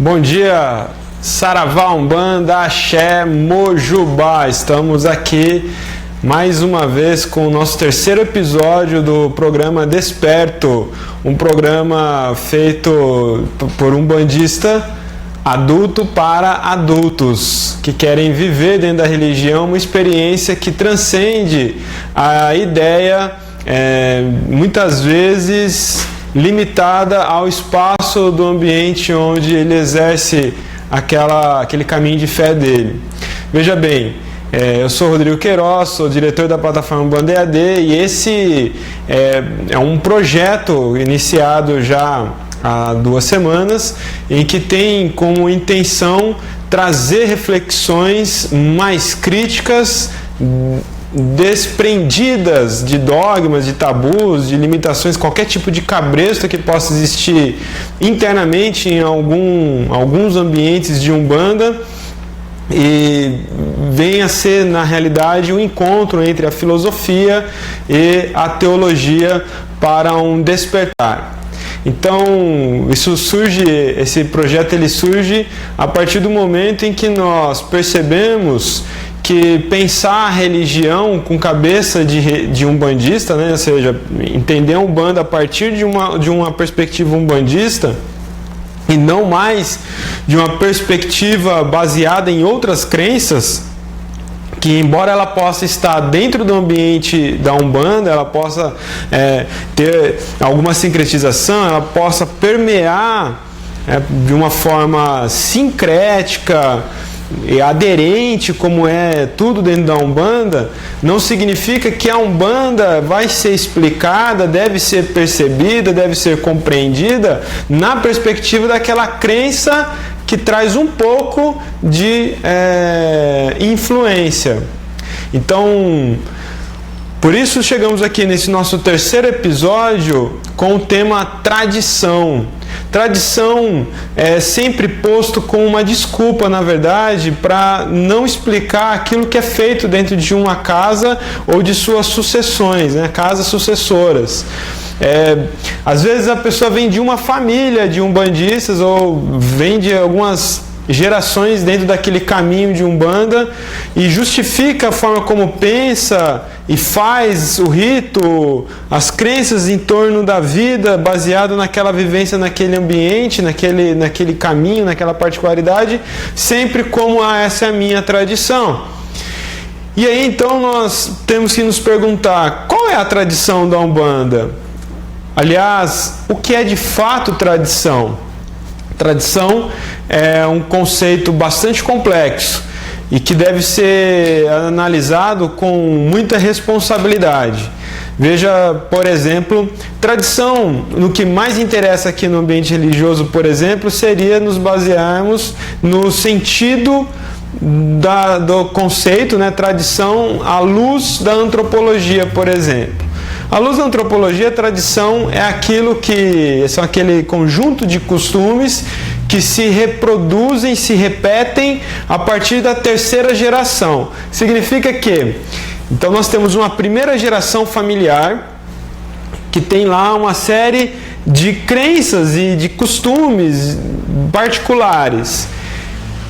Bom dia, Saravá, Umbanda, Axé, Mojubá. Estamos aqui mais uma vez com o nosso terceiro episódio do programa Desperto, um programa feito por um bandista adulto para adultos que querem viver dentro da religião uma experiência que transcende a ideia, muitas vezes limitada ao espaço do ambiente onde ele exerce aquele caminho de fé dele. Veja bem, eu sou Rodrigo Queiroz, sou diretor da plataforma Umbanda EAD e esse é um projeto iniciado já há 2 semanas, em que tem como intenção trazer reflexões mais críticas, desprendidas de dogmas, de tabus, de limitações, qualquer tipo de cabresto que possa existir internamente em alguns ambientes de Umbanda, e vem a ser, na realidade, um encontro entre a filosofia e a teologia para um despertar. Então, esse projeto ele surge a partir do momento em que nós percebemos que pensar a religião com cabeça de umbandista, né? Ou seja, entender a Umbanda a partir de uma perspectiva umbandista e não mais de uma perspectiva baseada em outras crenças, que embora ela possa estar dentro do ambiente da Umbanda, ela possa ter alguma sincretização, ela possa permear de uma forma sincrética e aderente, como é tudo dentro da Umbanda, não significa que a Umbanda vai ser explicada, deve ser percebida, deve ser compreendida na perspectiva daquela crença que traz um pouco de influência. Então, por isso chegamos aqui nesse nosso terceiro episódio com o tema tradição. Tradição é sempre posto como uma desculpa, na verdade, para não explicar aquilo que é feito dentro de uma casa ou de suas sucessões, né? Casas sucessoras. Às vezes a pessoa vem de uma família de umbandistas ou vem de algumas gerações dentro daquele caminho de Umbanda e justifica a forma como pensa e faz o rito, as crenças em torno da vida baseado naquela vivência, naquele ambiente, naquele caminho, naquela particularidade, sempre como essa é a minha tradição. E aí então nós temos que nos perguntar, qual é a tradição da Umbanda? Aliás, o que é de fato tradição? Tradição é um conceito bastante complexo e que deve ser analisado com muita responsabilidade. Veja, por exemplo, tradição, no que mais interessa aqui no ambiente religioso, por exemplo, seria nos basearmos no sentido do conceito, né, tradição à luz da antropologia, por exemplo. À luz da antropologia, a tradição são aquele conjunto de costumes que se reproduzem, se repetem a partir da terceira geração. Significa que, então nós temos uma primeira geração familiar que tem lá uma série de crenças e de costumes particulares.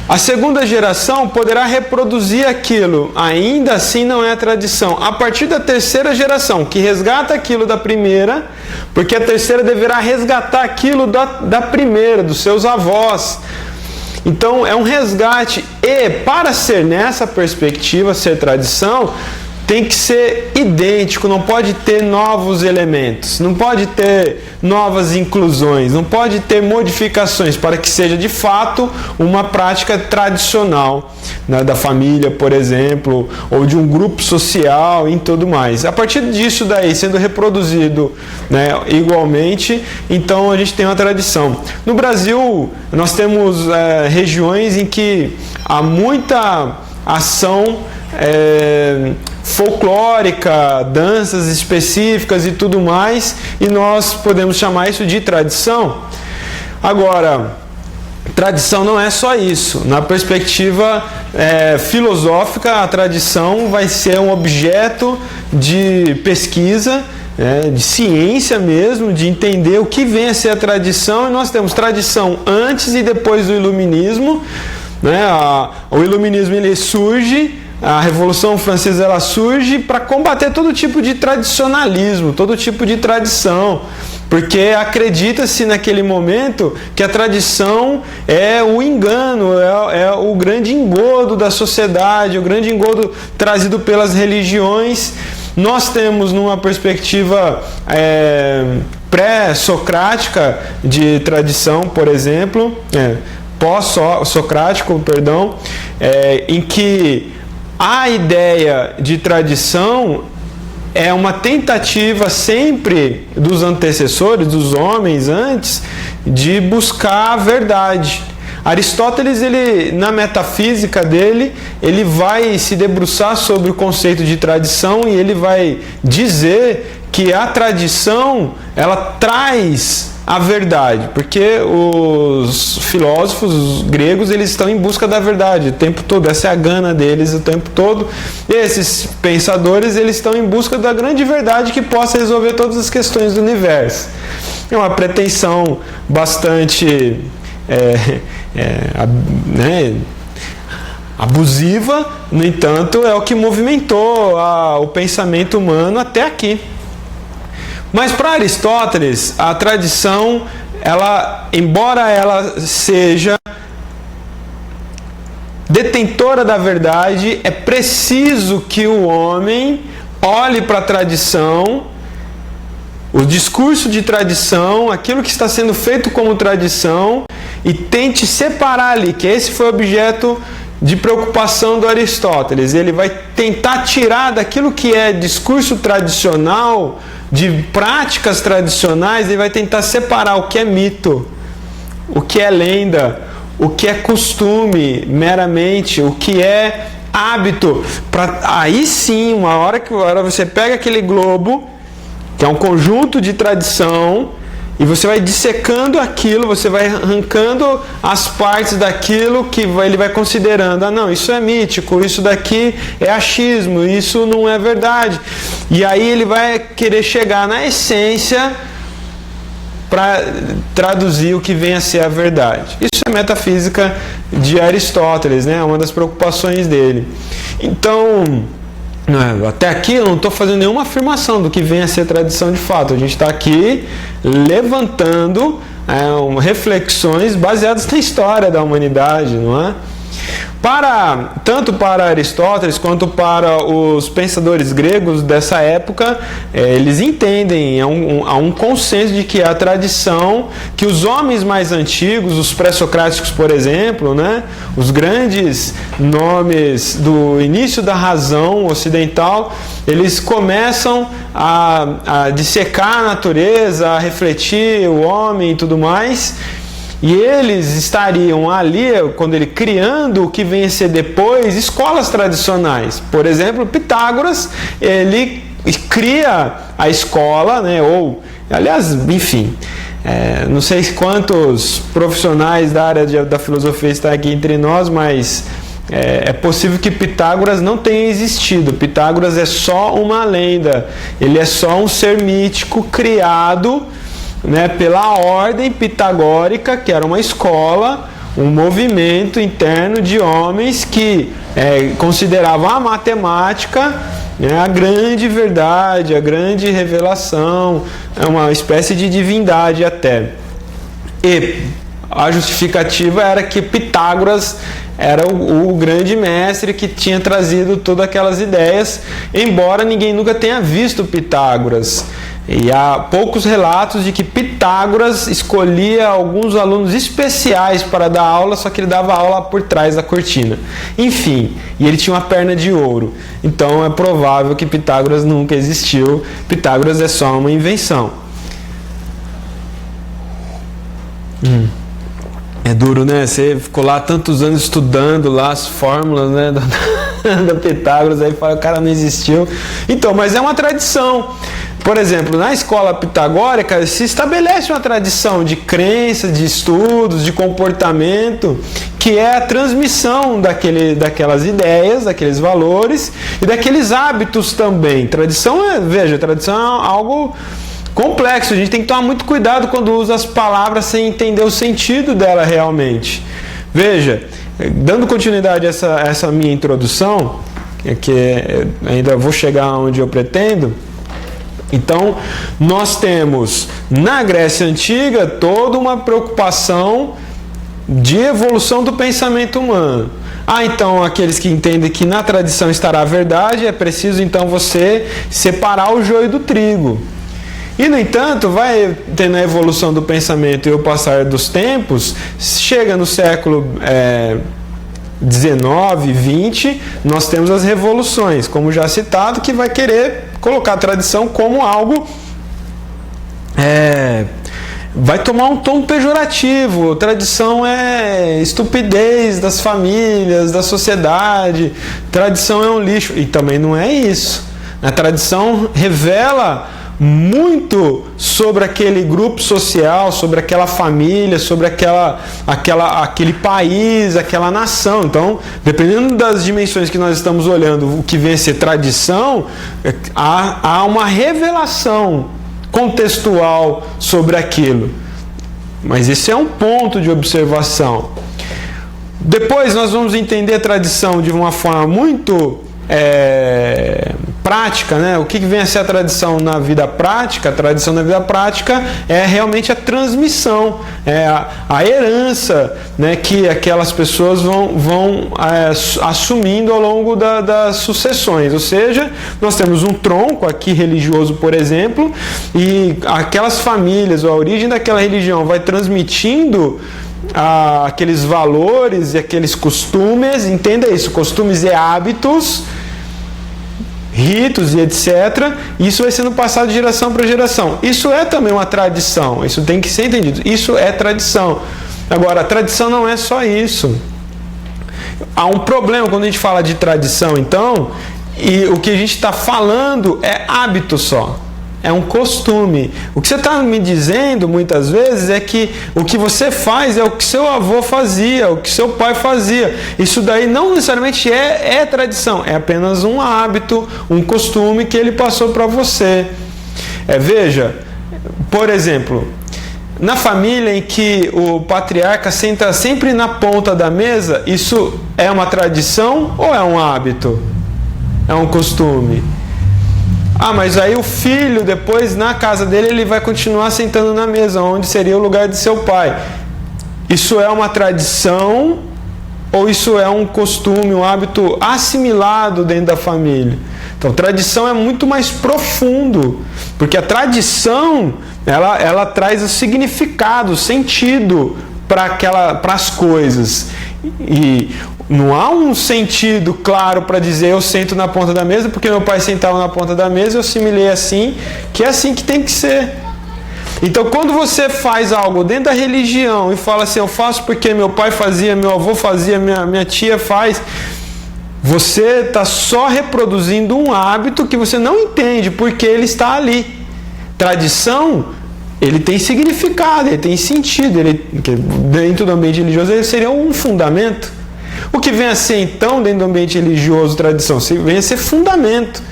A segunda geração poderá reproduzir aquilo, ainda assim não é a tradição. A partir da terceira geração, que resgata aquilo da primeira, porque a terceira deverá resgatar aquilo da primeira, dos seus avós. Então é um resgate e, para ser nessa perspectiva, ser tradição, tem que ser idêntico, não pode ter novos elementos, não pode ter novas inclusões, não pode ter modificações para que seja de fato uma prática tradicional, né, da família, por exemplo, ou de um grupo social e tudo mais. A partir disso daí, sendo reproduzido, né, igualmente, então a gente tem uma tradição. No Brasil, nós temos regiões em que há muita ação folclórica, danças específicas e tudo mais, e nós podemos chamar isso de tradição. Agora, tradição não é só isso. Na perspectiva filosófica, a tradição vai ser um objeto de pesquisa, de ciência mesmo, de entender o que vem a ser a tradição. E nós temos tradição antes e depois do iluminismo. O iluminismo ele surge, a Revolução Francesa ela surge para combater todo tipo de tradicionalismo, todo tipo de tradição, porque acredita-se naquele momento que a tradição é o engano, é o grande engodo da sociedade, o grande engodo trazido pelas religiões. Nós temos, numa perspectiva pré-socrática de tradição, por exemplo, pós-socrático, perdão, em que a ideia de tradição é uma tentativa sempre dos antecessores, dos homens antes, de buscar a verdade. Aristóteles, ele, na metafísica dele, ele vai se debruçar sobre o conceito de tradição e ele vai dizer que a tradição, ela traz a verdade, porque os filósofos os gregos, eles estão em busca da verdade o tempo todo, essa é a gana deles o tempo todo. E esses pensadores, eles estão em busca da grande verdade que possa resolver todas as questões do universo. É uma pretensão bastante abusiva, no entanto, é o que movimentou o pensamento humano até aqui. Mas para Aristóteles, a tradição, embora ela seja detentora da verdade, é preciso que o homem olhe para a tradição, o discurso de tradição, aquilo que está sendo feito como tradição, e tente separar ali, que esse foi o objeto de preocupação do Aristóteles. Ele vai tentar tirar daquilo que é discurso tradicional, de práticas tradicionais, ele vai tentar separar o que é mito, o que é lenda, o que é costume meramente, o que é hábito, para aí sim, uma hora que você pega aquele globo, que é um conjunto de tradição, e você vai dissecando aquilo, você vai arrancando as partes daquilo que ele vai considerando. Não, isso é mítico, isso daqui é achismo, isso não é verdade. E aí ele vai querer chegar na essência para traduzir o que vem a ser a verdade. Isso é metafísica de Aristóteles, né? Uma das preocupações dele. Então, até aqui eu não estou fazendo nenhuma afirmação do que vem a ser tradição de fato. A gente está aqui levantando reflexões baseadas na história da humanidade, não é? Tanto para Aristóteles quanto para os pensadores gregos dessa época, eles entendem, há um consenso de que a tradição, que os homens mais antigos, os pré-socráticos, por exemplo, né, os grandes nomes do início da razão ocidental, eles começam a dissecar a natureza, a refletir o homem e tudo mais. E eles estariam ali, quando ele criando o que vem a ser depois, escolas tradicionais. Por exemplo, Pitágoras, ele cria a escola, né? Aliás, enfim, não sei quantos profissionais da área da filosofia estão aqui entre nós, mas é possível que Pitágoras não tenha existido. Pitágoras é só uma lenda, ele é só um ser mítico criado, né, pela ordem pitagórica, que era uma escola, um movimento interno de homens que consideravam a matemática, né, a grande verdade, a grande revelação, uma espécie de divindade até. E a justificativa era que Pitágoras era o grande mestre que tinha trazido todas aquelas ideias, embora ninguém nunca tenha visto Pitágoras. E há poucos relatos de que Pitágoras escolhia alguns alunos especiais para dar aula, só que ele dava aula por trás da cortina. Enfim, e ele tinha uma perna de ouro. Então é provável que Pitágoras nunca existiu. Pitágoras é só uma invenção. É duro, né? Você ficou lá tantos anos estudando lá as fórmulas, né, da Pitágoras, aí fala, o cara não existiu. Então, mas é uma tradição. Por exemplo, na escola pitagórica se estabelece uma tradição de crença, de estudos, de comportamento, que é a transmissão daquelas ideias, daqueles valores e daqueles hábitos também. Tradição tradição é algo complexo, a gente tem que tomar muito cuidado quando usa as palavras sem entender o sentido dela realmente. Veja, dando continuidade a essa minha introdução, que ainda vou chegar onde eu pretendo. Então, nós temos na Grécia Antiga toda uma preocupação de evolução do pensamento humano. Então, aqueles que entendem que na tradição estará a verdade, é preciso então você separar o joio do trigo. E, no entanto, vai tendo a evolução do pensamento e o passar dos tempos, chega no século 19, 20, nós temos as revoluções, como já citado, que vai querer colocar a tradição como algo vai tomar um tom pejorativo. Tradição é estupidez das famílias, da sociedade, tradição é um lixo, e também não é isso. A tradição revela muito sobre aquele grupo social, sobre aquela família, sobre aquele país, aquela nação. Então, dependendo das dimensões que nós estamos olhando, o que vem a ser tradição, há uma revelação contextual sobre aquilo. Mas esse é um ponto de observação. Depois nós vamos entender a tradição de uma forma muito prática, né? O que vem a ser a tradição na vida prática? A tradição na vida prática é realmente a transmissão, a herança, né, que aquelas pessoas vão assumindo ao longo das sucessões. Ou seja, nós temos um tronco aqui religioso, por exemplo, e aquelas famílias, ou a origem daquela religião vai transmitindo aqueles valores e aqueles costumes, entenda isso, costumes e hábitos, ritos e etc. Isso vai sendo passado de geração para geração. Isso é também uma tradição, isso tem que ser entendido. Isso é tradição. Agora, a tradição não é só isso. Há um problema quando a gente fala de tradição, então, e o que a gente está falando é hábito só. É um costume. O que você está me dizendo muitas vezes é que o que você faz é o que seu avô fazia, o que seu pai fazia. Isso daí não necessariamente é tradição, é apenas um hábito, um costume que ele passou para você. Veja, por exemplo, na família em que o patriarca senta sempre na ponta da mesa, isso é uma tradição ou é um hábito? É um costume? Mas aí o filho, depois, na casa dele, ele vai continuar sentando na mesa, onde seria o lugar de seu pai. Isso é uma tradição ou isso é um costume, um hábito assimilado dentro da família? Então, tradição é muito mais profundo, porque a tradição, ela traz o significado, o sentido para as coisas. E não há um sentido claro para dizer eu sento na ponta da mesa porque meu pai sentava na ponta da mesa, eu assimilei assim, que é assim que tem que ser. Então, quando você faz algo dentro da religião e fala assim, eu faço porque meu pai fazia, meu avô fazia, minha tia faz, você está só reproduzindo um hábito que você não entende porque ele está ali. Tradição, ele tem significado, ele tem sentido, dentro do ambiente religioso ele seria um fundamento. O que vem a ser então, dentro do ambiente religioso, tradição? Vem a ser fundamento.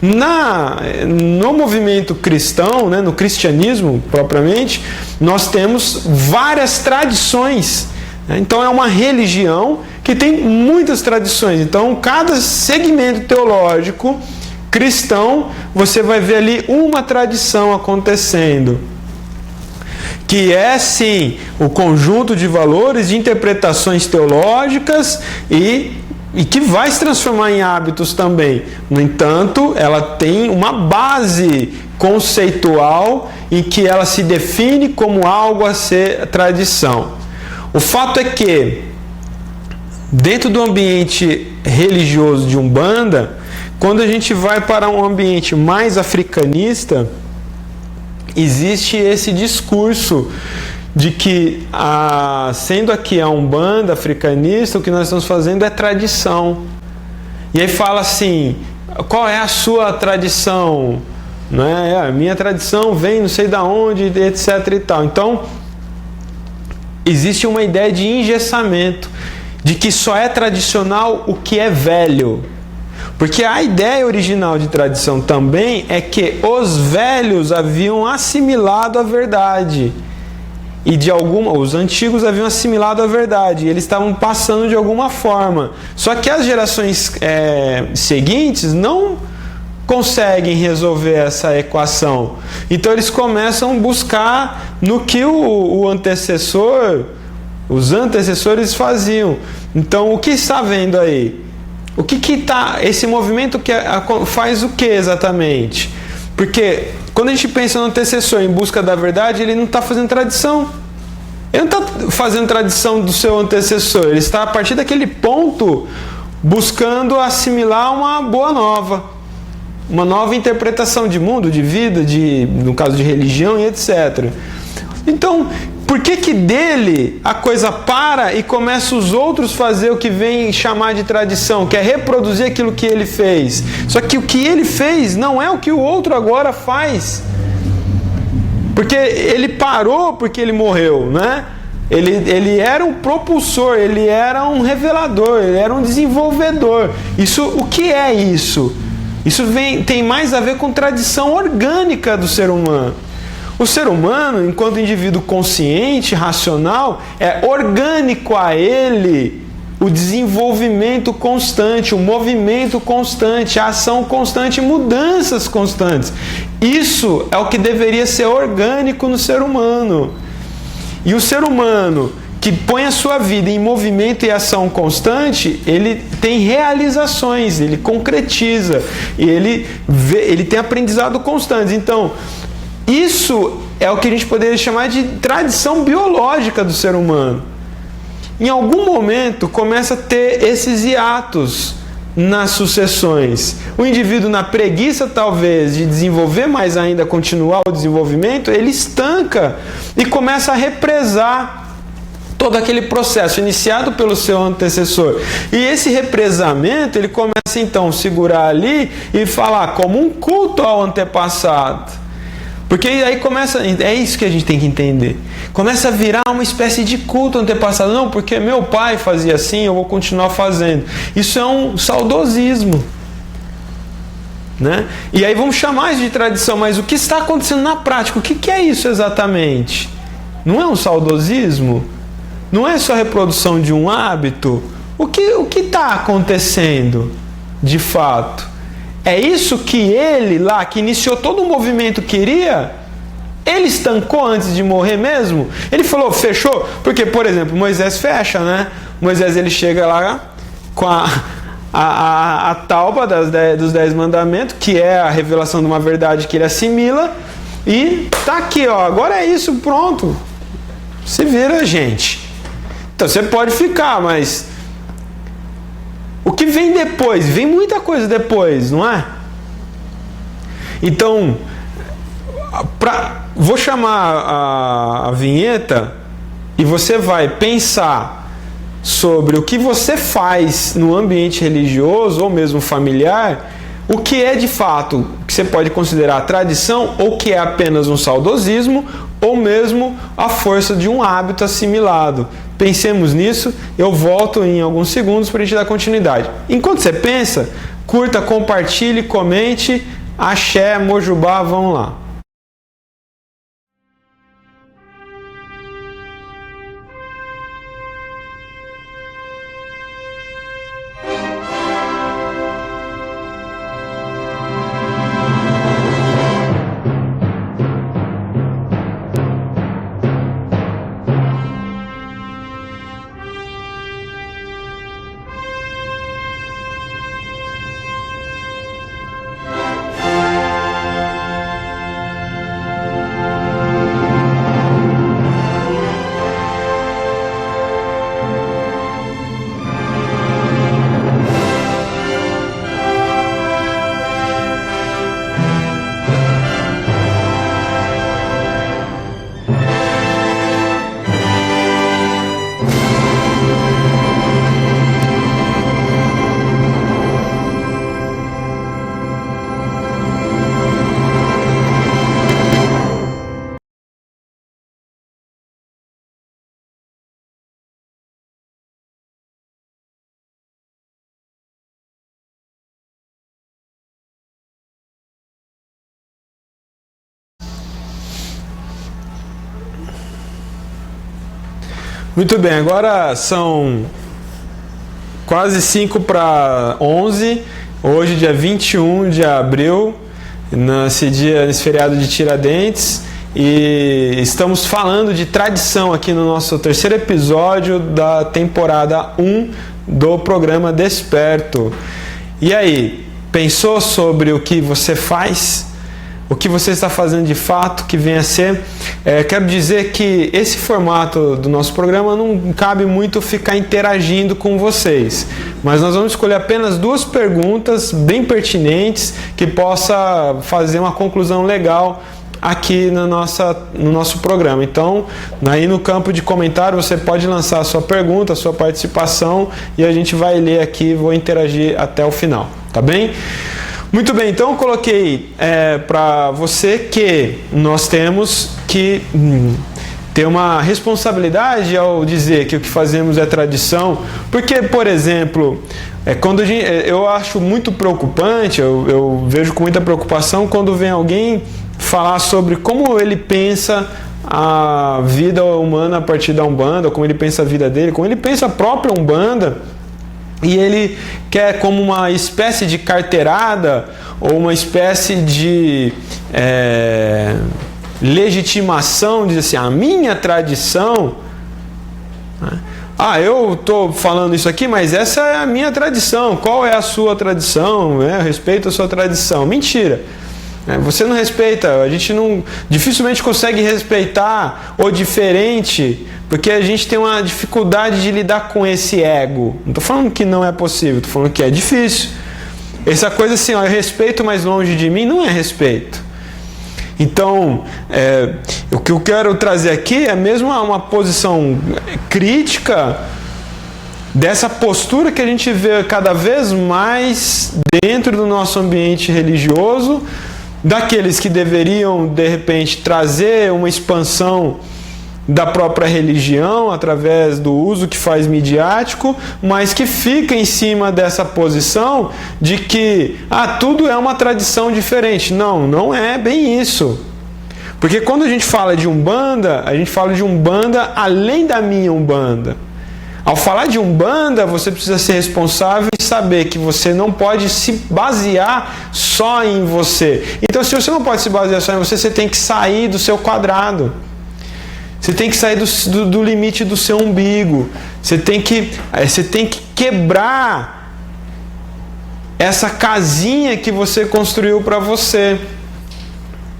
No movimento cristão, né, no cristianismo propriamente, nós temos várias tradições. Então é uma religião que tem muitas tradições. Então cada segmento teológico cristão, você vai ver ali uma tradição acontecendo, que é sim o conjunto de valores, de interpretações teológicas e que vai se transformar em hábitos também. No entanto, ela tem uma base conceitual em que ela se define como algo a ser tradição. O fato é que, dentro do ambiente religioso de Umbanda, quando a gente vai para um ambiente mais africanista, existe esse discurso de que, sendo aqui a Umbanda africanista, o que nós estamos fazendo é tradição. E aí fala assim, qual é a sua tradição? né? A minha tradição vem não sei da onde, etc e tal. Então, existe uma ideia de engessamento, de que só é tradicional o que é velho. Porque a ideia original de tradição também é que os velhos haviam assimilado a verdade. E os antigos haviam assimilado a verdade. E eles estavam passando de alguma forma. Só que as gerações seguintes não conseguem resolver essa equação. Então eles começam a buscar no que os antecessores faziam. Então o que está vendo aí? O que está esse movimento faz o que exatamente? Porque quando a gente pensa no antecessor em busca da verdade, ele não está fazendo tradição. Ele não está fazendo tradição do seu antecessor. Ele está a partir daquele ponto buscando assimilar uma boa nova, uma nova interpretação de mundo, de vida, no caso de religião e etc. Então, por que dele a coisa para e começa os outros fazer o que vem chamar de tradição, que é reproduzir aquilo que ele fez? Só que o que ele fez não é o que o outro agora faz. Porque ele parou porque ele morreu, né? Ele era um propulsor, ele era um revelador, ele era um desenvolvedor. O que é isso? Isso tem mais a ver com tradição orgânica do ser humano. O ser humano, enquanto indivíduo consciente, racional, é orgânico a ele o desenvolvimento constante, o movimento constante, a ação constante, mudanças constantes. Isso é o que deveria ser orgânico no ser humano. E o ser humano que põe a sua vida em movimento e ação constante, ele tem realizações, ele concretiza, e ele tem aprendizado constante. Então, isso é o que a gente poderia chamar de tradição biológica do ser humano. Em algum momento começa a ter esses hiatos nas sucessões. O indivíduo, na preguiça talvez de desenvolver mais ainda, continuar o desenvolvimento, ele estanca e começa a represar todo aquele processo iniciado pelo seu antecessor. E esse represamento, ele começa então a segurar ali e falar como um culto ao antepassado. Porque aí começa, é isso que a gente tem que entender. Começa a virar uma espécie de culto antepassado. Não, porque meu pai fazia assim, eu vou continuar fazendo. Isso é um saudosismo, né? E aí vamos chamar isso de tradição, mas o que está acontecendo na prática? O que é isso exatamente? Não é um saudosismo? Não é só reprodução de um hábito? O que está acontecendo de fato? É isso que ele lá, que iniciou todo o movimento, queria? Ele estancou antes de morrer mesmo? Ele falou, fechou? Porque, por exemplo, Moisés fecha, né? Moisés, ele chega lá com a tauba dos 10 mandamentos, que é a revelação de uma verdade que ele assimila, e tá aqui, ó, agora é isso, pronto. Se vira, gente. Então, você pode ficar, mas o que vem depois? Vem muita coisa depois, não é? Então, vou chamar a vinheta e você vai pensar sobre o que você faz no ambiente religioso ou mesmo familiar, o que é de fato que você pode considerar tradição ou que é apenas um saudosismo ou mesmo a força de um hábito assimilado. Pensemos nisso, eu volto em alguns segundos para a gente dar continuidade. Enquanto você pensa, curta, compartilhe, comente, axé, mojubá, vamos lá. Muito bem, agora são quase 5 para 11, hoje dia 21 de abril, nesse feriado de Tiradentes, e estamos falando de tradição aqui no nosso terceiro episódio da temporada 1 do programa Desperto. E aí, pensou sobre o que você faz? O que você está fazendo de fato que venha a ser? Quero dizer que esse formato do nosso programa não cabe muito ficar interagindo com vocês, mas nós vamos escolher apenas 2 perguntas bem pertinentes que possa fazer uma conclusão legal aqui no nosso programa. Então, aí no campo de comentário você pode lançar a sua pergunta, a sua participação, e a gente vai ler aqui, vou interagir até o final, tá bem? Muito bem, então eu coloquei para você que nós temos que ter uma responsabilidade ao dizer que o que fazemos é tradição, porque, por exemplo, quando eu acho muito preocupante, eu vejo com muita preocupação quando vem alguém falar sobre como ele pensa a vida humana a partir da Umbanda, como ele pensa a vida dele, como ele pensa a própria Umbanda, e ele quer como uma espécie de carteirada ou uma espécie de legitimação, diz assim, a minha tradição, eu estou falando isso aqui, mas essa é a minha tradição, qual é a sua tradição? Eu respeito a sua tradição. Mentira! Você não respeita, a gente dificilmente consegue respeitar o diferente, porque a gente tem uma dificuldade de lidar com esse ego. Não estou falando que não é possível, estou falando que é difícil. Essa coisa assim, eu respeito, mas longe de mim, não é respeito. Então, o que eu quero trazer aqui é mesmo uma posição crítica dessa postura que a gente vê cada vez mais dentro do nosso ambiente religioso, daqueles que deveriam, de repente, trazer uma expansão da própria religião através do uso que faz midiático, mas que fica em cima dessa posição de que tudo é uma tradição diferente. Não é bem isso. Porque quando a gente fala de Umbanda, a gente fala de Umbanda além da minha Umbanda. Ao falar de Umbanda, você precisa ser responsável e saber que você não pode se basear só em você. Então, se você não pode se basear só em você, você tem que sair do seu quadrado. Você tem que sair do limite do seu umbigo. Você tem que quebrar essa casinha que você construiu para você.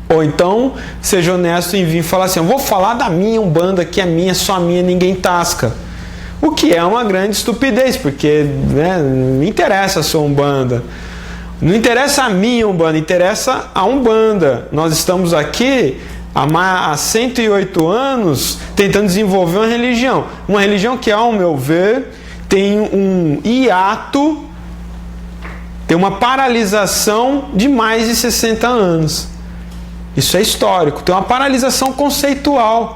Ou então, seja honesto em vir falar assim, eu vou falar da minha Umbanda, que é minha, só minha, ninguém tasca. O que é uma grande estupidez, porque não interessa a sua Umbanda. Não interessa a minha Umbanda, interessa a Umbanda. Nós estamos aqui há 108 anos tentando desenvolver uma religião. Uma religião que, ao meu ver, tem um hiato, tem uma paralisação de mais de 60 anos. Isso é histórico. Tem uma paralisação conceitual.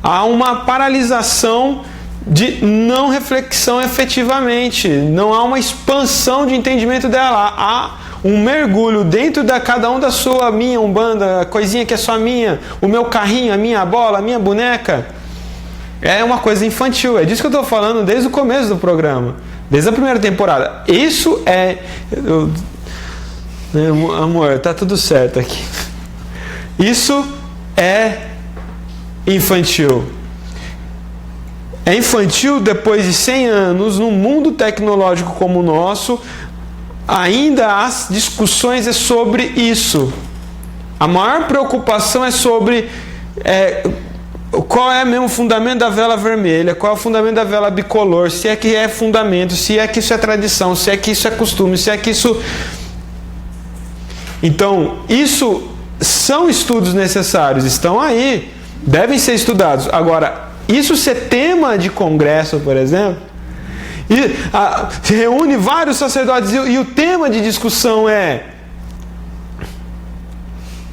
Há uma paralisação de não reflexão efetivamente. Não há uma expansão de entendimento dela. Há um mergulho dentro de cada um da sua, minha Umbanda, a coisinha que é só minha, o meu carrinho, a minha bola, a minha boneca. É uma coisa infantil. É disso que eu estou falando desde o começo do programa. Desde a primeira temporada. Isso amor, tá tudo certo aqui. Isso é infantil. É infantil depois de 100 anos, num mundo tecnológico como o nosso, ainda as discussões é sobre isso. A maior preocupação é sobre qual é mesmo o fundamento da vela vermelha, qual é o fundamento da vela bicolor, se é que é fundamento, se é que isso é tradição, se é que isso é costume, se é que isso... Então, isso são estudos necessários, estão aí, devem ser estudados. Agora, isso ser tema de congresso, por exemplo, se reúne vários sacerdotes e o tema de discussão é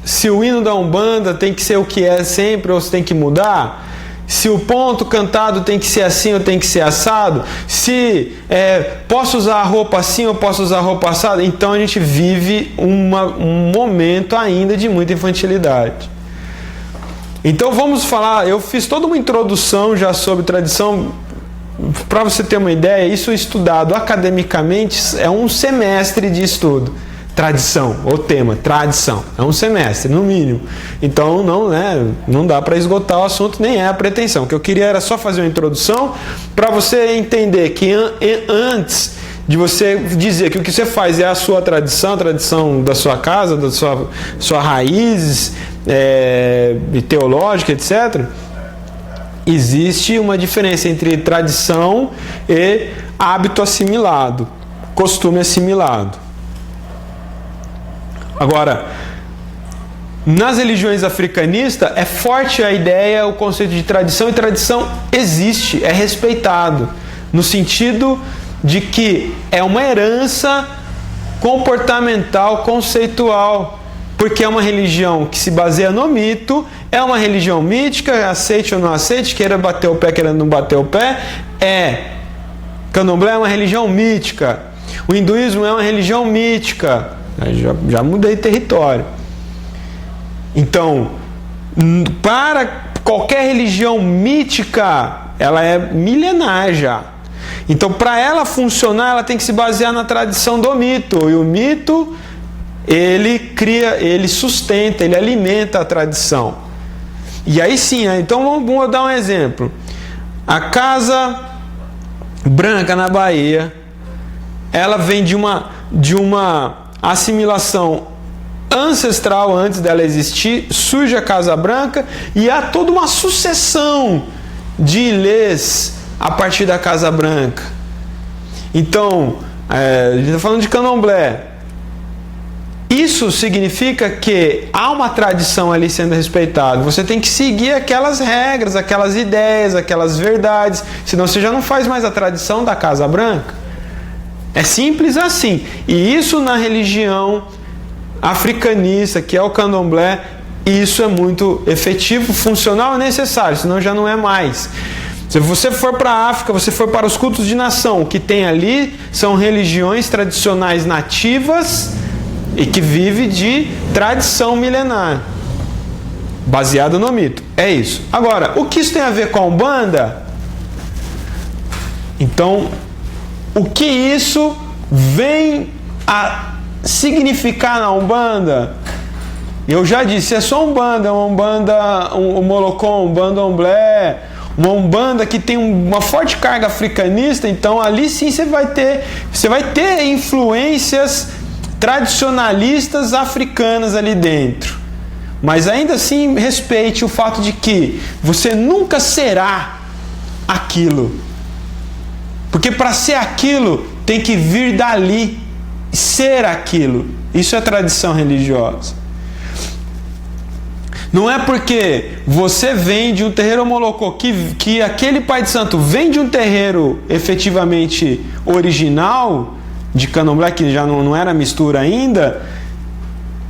se o hino da Umbanda tem que ser o que é sempre ou se tem que mudar, se o ponto cantado tem que ser assim ou tem que ser assado, se posso usar a roupa assim ou posso usar a roupa assada. Então a gente vive um momento ainda de muita infantilidade. Então vamos falar, eu fiz toda uma introdução já sobre tradição, para você ter uma ideia, isso estudado academicamente é um semestre de estudo. Tradição, o tema, tradição, é um semestre, no mínimo. Então não dá para esgotar o assunto, nem é a pretensão. O que eu queria era só fazer uma introdução para você entender que antes de você dizer que o que você faz é a sua tradição, a tradição da sua casa, da sua raízes teológica, etc., existe uma diferença entre tradição e hábito assimilado, costume assimilado. Agora, nas religiões africanistas é forte a ideia, o conceito de tradição, e tradição existe, é respeitado, no sentido de que é uma herança comportamental, conceitual, porque é uma religião que se baseia no mito, é uma religião mítica, aceite ou não aceite, queira bater o pé, queira não bater o pé, Candomblé é uma religião mítica, o hinduísmo é uma religião mítica. Já mudei território. Então, para qualquer religião mítica, ela é milenar já. Então, para ela funcionar, ela tem que se basear na tradição do mito. E o mito, ele cria, ele sustenta, ele alimenta a tradição. E aí sim, então vamos dar um exemplo. A Casa Branca na Bahia, ela vem de uma assimilação ancestral antes dela existir, surge a Casa Branca e há toda uma sucessão de ilês a partir da Casa Branca. Então, a gente está falando de Candomblé. Isso significa que há uma tradição ali sendo respeitada. Você tem que seguir aquelas regras, aquelas ideias, aquelas verdades, senão você já não faz mais a tradição da Casa Branca. É simples assim. E isso na religião africanista, que é o Candomblé, isso é muito efetivo, funcional e necessário, senão já não é mais. Se você for para a África, você for para os cultos de nação, o que tem ali são religiões tradicionais nativas e que vive de tradição milenar, baseado no mito. É isso. Agora, o que isso tem a ver com a Umbanda? Então, o que isso vem a significar na Umbanda? Eu já disse, é só Umbanda, uma Umbanda, um Molocom, Umbanda Omblé, uma Umbanda que tem uma forte carga africanista, então ali sim você vai ter influências tradicionalistas africanas ali dentro. Mas ainda assim respeite o fato de que você nunca será aquilo. Porque para ser aquilo, tem que vir dali, ser aquilo. Isso é tradição religiosa. Não é porque você vem de um terreiro Molocô, que aquele pai de santo vem de um terreiro efetivamente original, de Candomblé, que já não era mistura ainda,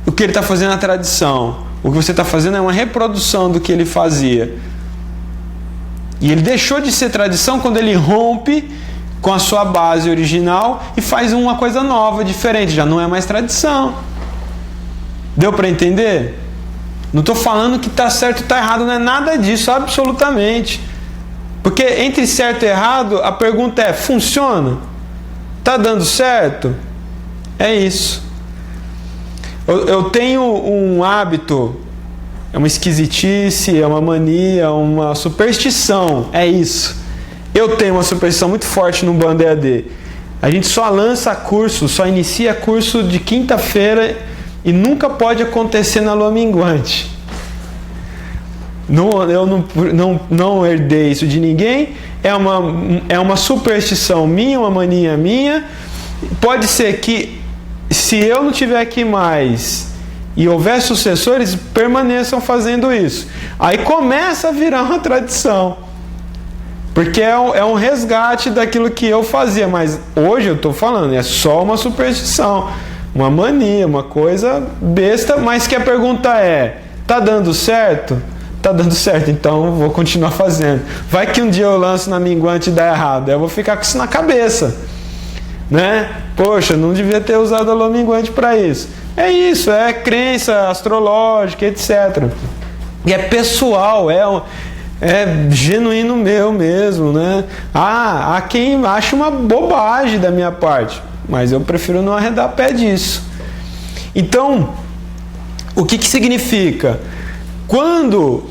o que ele está fazendo é a tradição. O que você está fazendo é uma reprodução do que ele fazia. E ele deixou de ser tradição quando ele rompe com a sua base original e faz uma coisa nova, diferente. Já não é mais tradição. Deu para entender? Não estou falando que está certo e está errado, não é nada disso, absolutamente. Porque entre certo e errado, a pergunta é, funciona? Está dando certo? É isso. Eu tenho um hábito, é uma esquisitice, é uma mania, uma superstição, é isso. Eu tenho uma superstição muito forte no Umbanda EAD. A gente só lança curso, só inicia curso de quinta-feira e nunca pode acontecer na lua minguante. Eu não herdei isso de ninguém, é uma superstição minha, uma mania minha. Pode ser que, se eu não estiver aqui mais e houver sucessores, permaneçam fazendo isso. Aí começa a virar uma tradição. Porque é um resgate daquilo que eu fazia. Mas hoje eu estou falando, é só uma superstição, uma mania, uma coisa besta. Mas que a pergunta é, tá dando certo? Tá dando certo, então vou continuar fazendo. Vai que um dia eu lanço na minguante e dá errado. Eu vou ficar com isso na cabeça, né? Poxa, não devia ter usado a lua minguante para isso. É isso, é crença astrológica, etc. E é pessoal, é genuíno meu mesmo, né? Há quem ache uma bobagem da minha parte, mas eu prefiro não arredar pé disso. Então, o que significa? Quando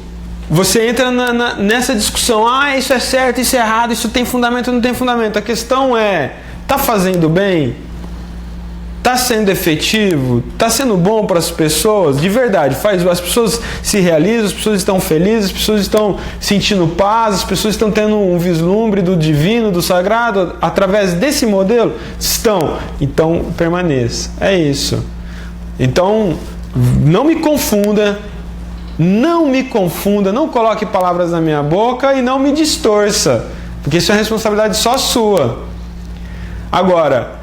você entra nessa discussão, isso é certo, isso é errado, isso tem fundamento ou não tem fundamento, a questão é, está fazendo bem? Está sendo efetivo? Está sendo bom para as pessoas? De verdade, as pessoas se realizam, as pessoas estão felizes, as pessoas estão sentindo paz, as pessoas estão tendo um vislumbre do divino, do sagrado, através desse modelo? Estão. Então, permaneça. É isso. Então, não me confunda, não coloque palavras na minha boca e não me distorça, porque isso é responsabilidade só sua. Agora,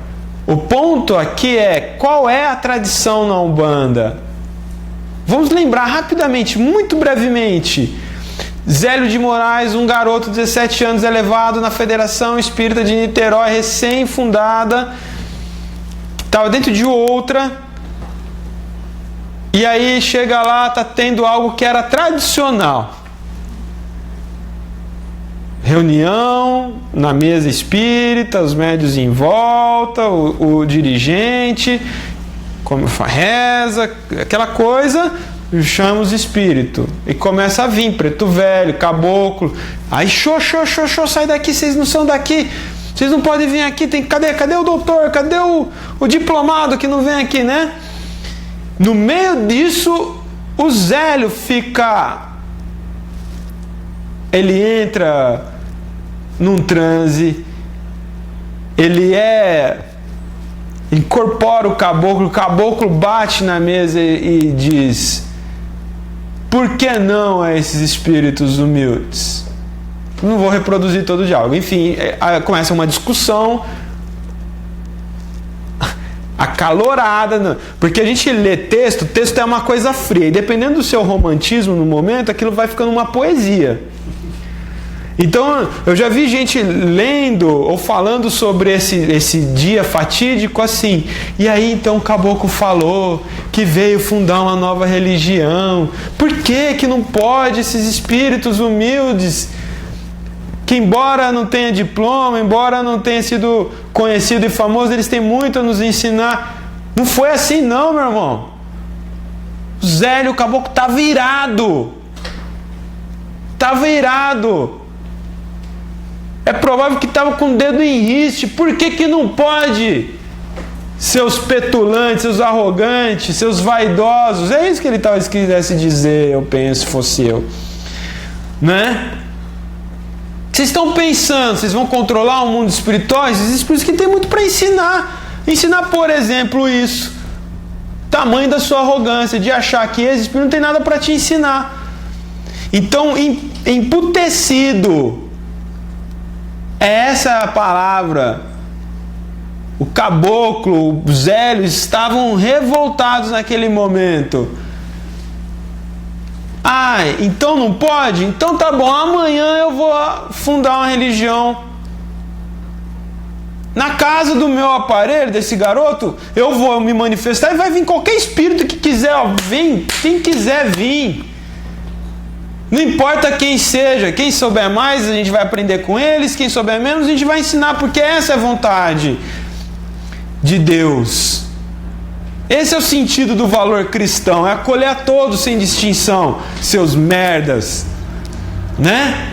o ponto aqui é, qual é a tradição na Umbanda? Vamos lembrar rapidamente, muito brevemente. Zélio de Moraes, um garoto de 17 anos, é levado na Federação Espírita de Niterói, recém-fundada, estava dentro de outra, e aí chega lá, está tendo algo que era tradicional. Reunião na mesa espírita, os médios em volta, o dirigente, como reza, aquela coisa, chama os espíritos. E começa a vir preto velho, caboclo. Aí, xô, sai daqui, vocês não são daqui. Vocês não podem vir aqui. Cadê o doutor? Cadê o diplomado que não vem aqui, né? No meio disso, o Zélio ele entra num transe, ele incorpora o caboclo bate na mesa e diz: por que não a esses espíritos humildes? Não vou reproduzir todo o diálogo. Enfim, começa uma discussão acalorada, porque a gente lê texto, o texto é uma coisa fria, e dependendo do seu romantismo no momento, aquilo vai ficando uma poesia. Então, eu já vi gente lendo ou falando sobre esse dia fatídico assim. E aí, então, o caboclo falou que veio fundar uma nova religião. Por que não pode esses espíritos humildes, que embora não tenha diploma, embora não tenha sido conhecido e famoso, eles têm muito a nos ensinar? Não foi assim não, meu irmão. O Zélio, o caboclo, estava irado. É provável que estava com o dedo em riste. Por que não pode? Seus petulantes, seus arrogantes, seus vaidosos. É isso que ele talvez quisesse dizer, eu penso, se fosse eu. Né? Vocês estão pensando, vocês vão controlar o mundo espiritual? Esses espíritos que tem muito para ensinar. Ensinar, por exemplo, isso. Tamanho da sua arrogância, de achar que esse espírito não tem nada para te ensinar. Então, emputecido. Essa é a palavra. O caboclo, o Zélio estavam revoltados naquele momento. Então não pode? Então tá bom, amanhã eu vou fundar uma religião. Na casa do meu aparelho, desse garoto, eu vou me manifestar e vai vir qualquer espírito que quiser, vem, quem quiser vir. Não importa quem seja, quem souber mais, a gente vai aprender com eles, quem souber menos, a gente vai ensinar, porque essa é a vontade de Deus. Esse é o sentido do valor cristão, é acolher a todos sem distinção, seus merdas, né?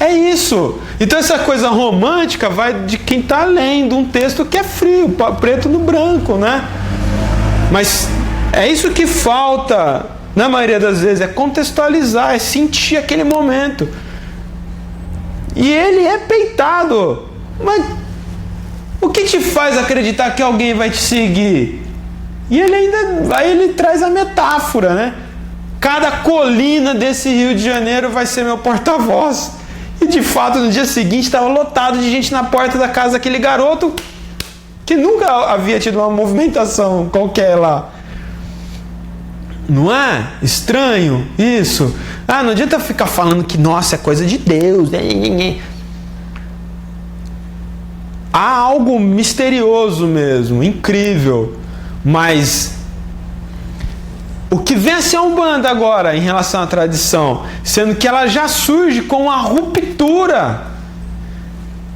É isso. Então essa coisa romântica vai de quem está lendo um texto que é frio, preto no branco, né? Mas é isso que falta, na maioria das vezes, é contextualizar, é sentir aquele momento. E ele é peitado. Mas o que te faz acreditar que alguém vai te seguir? E ele traz a metáfora, né? Cada colina desse Rio de Janeiro vai ser meu porta-voz. E de fato, no dia seguinte, estava lotado de gente na porta da casa daquele garoto que nunca havia tido uma movimentação qualquer lá. Não é? Estranho isso. Não adianta ficar falando que, nossa, é coisa de Deus. Há algo misterioso mesmo, incrível. Mas o que que vem a ser a Umbanda agora em relação à tradição, sendo que ela já surge com uma ruptura.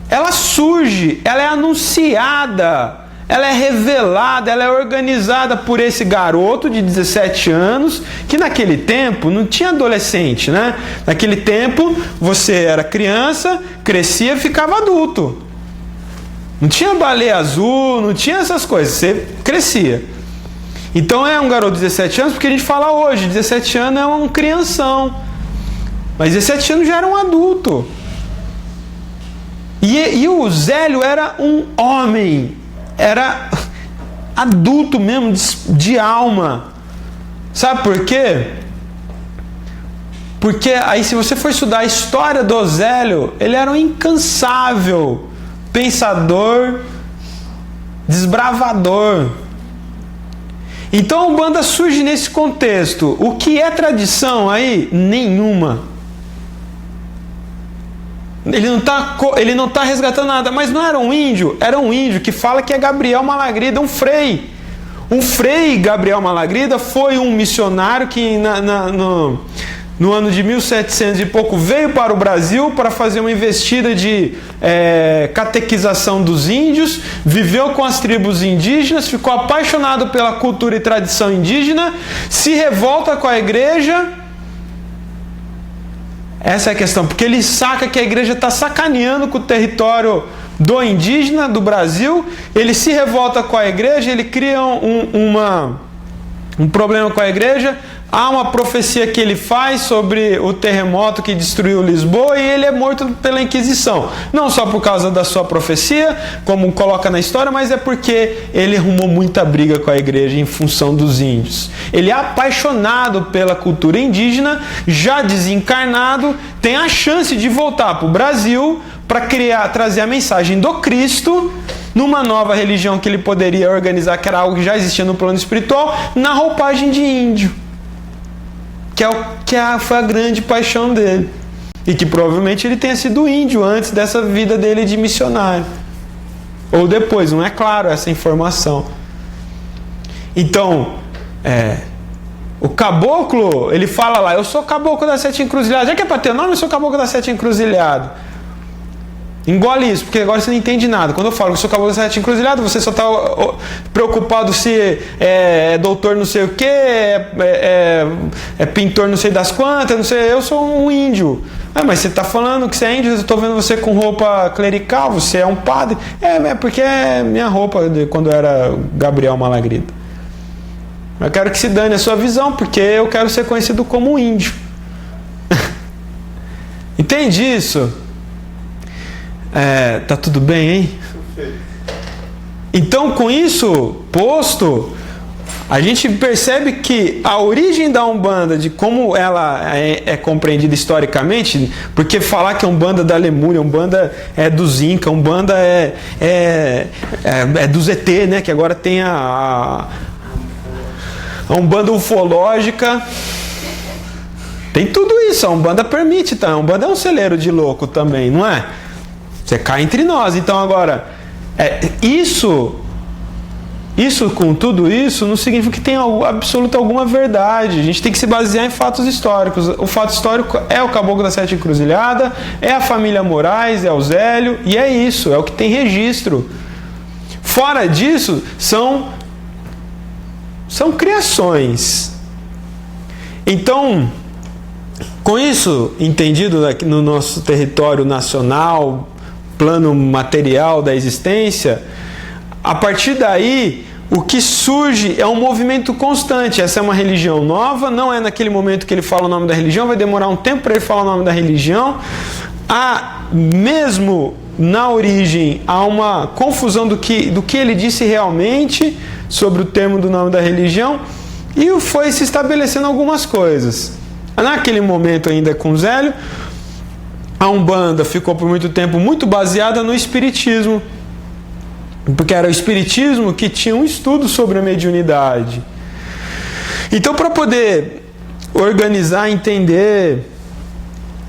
Ela surge, ela é anunciada, ela é revelada, ela é organizada por esse garoto de 17 anos, que naquele tempo não tinha adolescente, né? Naquele tempo você era criança, crescia e ficava adulto. Não tinha baleia azul, não tinha essas coisas, você crescia. Então é um garoto de 17 anos, porque a gente fala hoje, 17 anos é um crianção. Mas 17 anos já era um adulto. E o Zélio era um homem, era adulto mesmo, de alma. Sabe por quê? Porque aí se você for estudar a história do Zélio, ele era um incansável pensador, desbravador. Então a Umbanda surge nesse contexto. O que é tradição aí? Nenhuma. Ele não está resgatando nada. Mas não era um índio? Era um índio que fala que é Gabriel Malagrida, um frei. Um frei Gabriel Malagrida foi um missionário que no ano de 1700 e pouco veio para o Brasil para fazer uma investida de catequização dos índios, viveu com as tribos indígenas, ficou apaixonado pela cultura e tradição indígena, se revolta com a igreja. Essa é a questão, porque ele saca que a igreja está sacaneando com o território do indígena, do Brasil, ele se revolta com a igreja, ele cria um problema com a igreja. Há uma profecia que ele faz sobre o terremoto que destruiu Lisboa e ele é morto pela Inquisição. Não só por causa da sua profecia, como coloca na história, mas é porque ele arrumou muita briga com a igreja em função dos índios. Ele é apaixonado pela cultura indígena, já desencarnado, tem a chance de voltar para o Brasil para trazer a mensagem do Cristo numa nova religião que ele poderia organizar, que era algo que já existia no plano espiritual, na roupagem de índio. Foi a grande paixão dele. E que provavelmente ele tenha sido índio antes dessa vida dele de missionário. Ou depois, não é claro essa informação. Então, o caboclo, ele fala lá, eu sou caboclo da Sete Encruzilhadas. Já que é para ter nome, eu sou caboclo da Sete Encruzilhadas. Engole isso, porque agora você não entende nada. Quando eu falo que eu sou caboclo da Sete Encruzilhadas, você só está preocupado se é doutor não sei o que, é pintor não sei das quantas, não sei, eu sou um índio. Mas você está falando que você é índio, eu estou vendo você com roupa clerical, você é um padre. É porque é minha roupa de quando eu era Gabriel Malagrida. Eu quero que se dane a sua visão, porque eu quero ser conhecido como um índio. Entende isso? Tá tudo bem, hein? Então, com isso posto, a gente percebe que a origem da Umbanda, de como ela é compreendida historicamente, porque falar que a Umbanda da Lemúria, a Umbanda é dos Incas, a Umbanda é dos ET, né? Que agora tem a Umbanda ufológica. Tem tudo isso, a Umbanda permite, tá? A Umbanda é um celeiro de louco também, não é? Você cai entre nós. Então agora, isso com tudo isso não significa que tenha absoluta alguma verdade. A gente tem que se basear em fatos históricos. O fato histórico é o Caboclo da Sete Encruzilhadas, é a família Moraes, é o Zélio, e é isso, é o que tem registro. Fora disso, são criações. Então, com isso entendido no nosso território nacional, plano material da existência, a partir daí o que surge é um movimento constante. Essa é uma religião nova, não é naquele momento que ele fala o nome da religião, vai demorar um tempo para ele falar o nome da religião. Mesmo na origem há uma confusão do que ele disse realmente sobre o termo do nome da religião, e foi se estabelecendo algumas coisas. Naquele momento ainda com Zélio, a Umbanda ficou por muito tempo muito baseada no espiritismo, porque era o espiritismo que tinha um estudo sobre a mediunidade. Então, para poder organizar, entender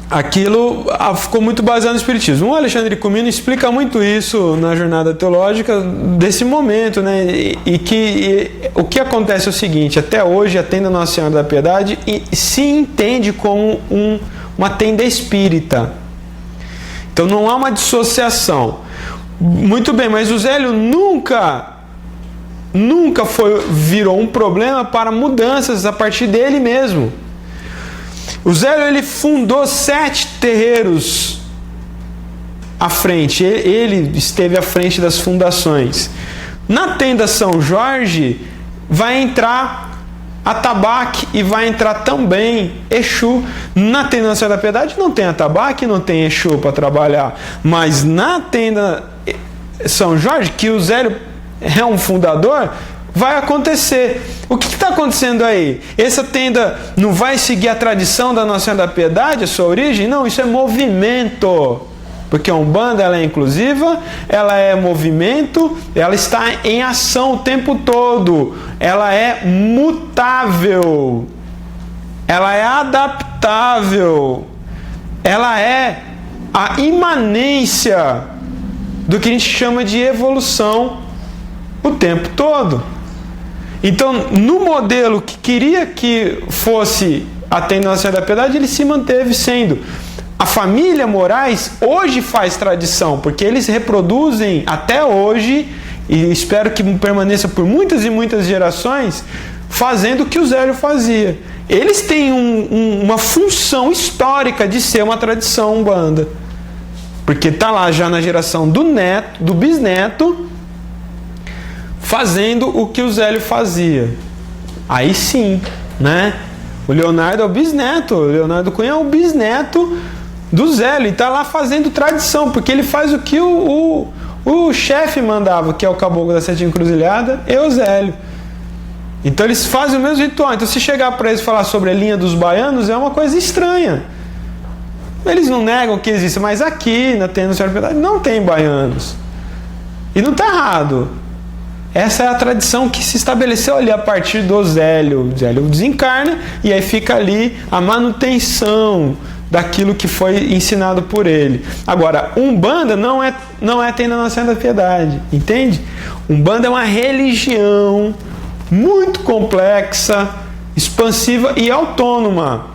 aquilo ficou muito baseado no Espiritismo. O Alexandre Comino explica muito isso na Jornada Teológica desse momento, né? O que acontece é o seguinte: até hoje a tenda Nossa Senhora da Piedade se entende como uma tenda espírita. Então não há uma dissociação. Muito bem, mas o Zélio nunca virou um problema para mudanças a partir dele mesmo. O Zélio, ele fundou 7 terreiros à frente. Ele esteve à frente das fundações. Na tenda São Jorge vai entrar atabaque e vai entrar também Exu. Na tenda Nossa Senhora da Piedade não tem atabaque, não tem Exu para trabalhar. Mas na tenda São Jorge, que o Zélio é um fundador, vai acontecer. O que está acontecendo aí? Essa tenda não vai seguir a tradição da Nossa Senhora da Piedade, a sua origem? Não, isso é movimento. Porque a Umbanda, ela é inclusiva, ela é movimento, ela está em ação o tempo todo. Ela é mutável. Ela é adaptável. Ela é a imanência do que a gente chama de evolução o tempo todo. Então, no modelo que queria que fosse a tenda Nossa Senhora da Piedade, ele se manteve sendo. A família Moraes hoje faz tradição, porque eles reproduzem até hoje, e espero que permaneça por muitas e muitas gerações, fazendo o que o Zélio fazia. Eles têm uma função histórica de ser uma tradição umbanda, porque está lá já na geração do neto, do bisneto, fazendo o que o Zélio fazia. Aí sim, né? O Leonardo é o bisneto, o Leonardo Cunha é o bisneto do Zélio, e está lá fazendo tradição, porque ele faz o que o chefe mandava, que é o Caboclo da Sete Encruzilhada, e o Zélio. Então eles fazem o mesmo ritual. Então se chegar para eles falar sobre a linha dos baianos, é uma coisa estranha. Eles não negam que existe, mas aqui na tenda Nossa Senhora da Piedade não tem baianos. E não está errado. Essa é a tradição que se estabeleceu ali a partir do Zélio. O Zélio desencarna e aí fica ali a manutenção daquilo que foi ensinado por ele. Agora, Umbanda não é tenda Nossa Senhora da Piedade, entende? Umbanda é uma religião muito complexa, expansiva e autônoma.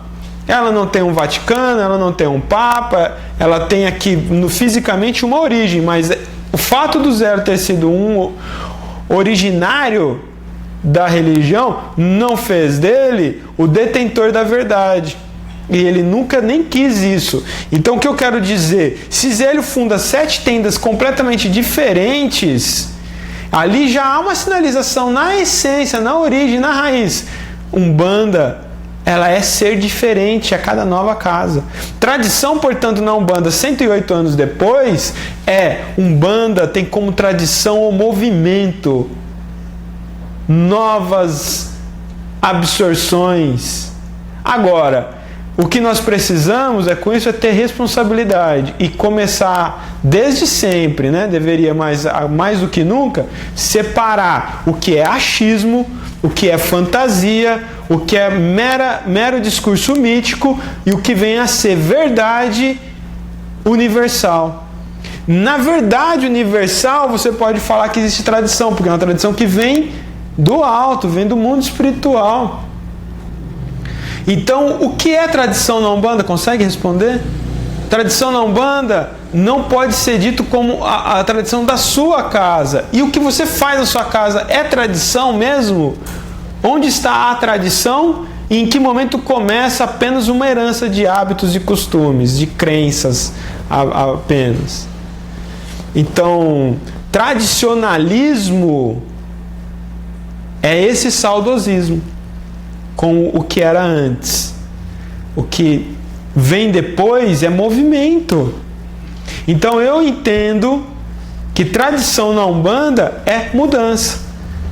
Ela não tem um Vaticano, ela não tem um Papa, ela tem aqui fisicamente uma origem, mas o fato do Zélio ter sido um originário da religião não fez dele o detentor da verdade. E ele nunca nem quis isso. Então o que eu quero dizer? Se Zélio funda 7 tendas completamente diferentes, ali já há uma sinalização na essência, na origem, na raiz. Umbanda, ela é ser diferente a cada nova casa. Tradição, portanto, na Umbanda, 108 anos depois, Umbanda tem como tradição o movimento, novas absorções. Agora, o que nós precisamos com isso é ter responsabilidade e começar desde sempre, né? Deveria mais do que nunca separar o que é achismo, o que é fantasia, o que é mero discurso mítico e o que vem a ser verdade universal. Na verdade universal você pode falar que existe tradição, porque é uma tradição que vem do alto, vem do mundo espiritual. Então, o que é tradição na Umbanda? Consegue responder? Tradição na Umbanda não pode ser dito como a tradição da sua casa. E o que você faz na sua casa é tradição mesmo? Onde está a tradição e em que momento começa apenas uma herança de hábitos e costumes, de crenças apenas? Então, tradicionalismo é esse saudosismo com o que era antes. O que vem depois é movimento. Então eu entendo que tradição na Umbanda é mudança.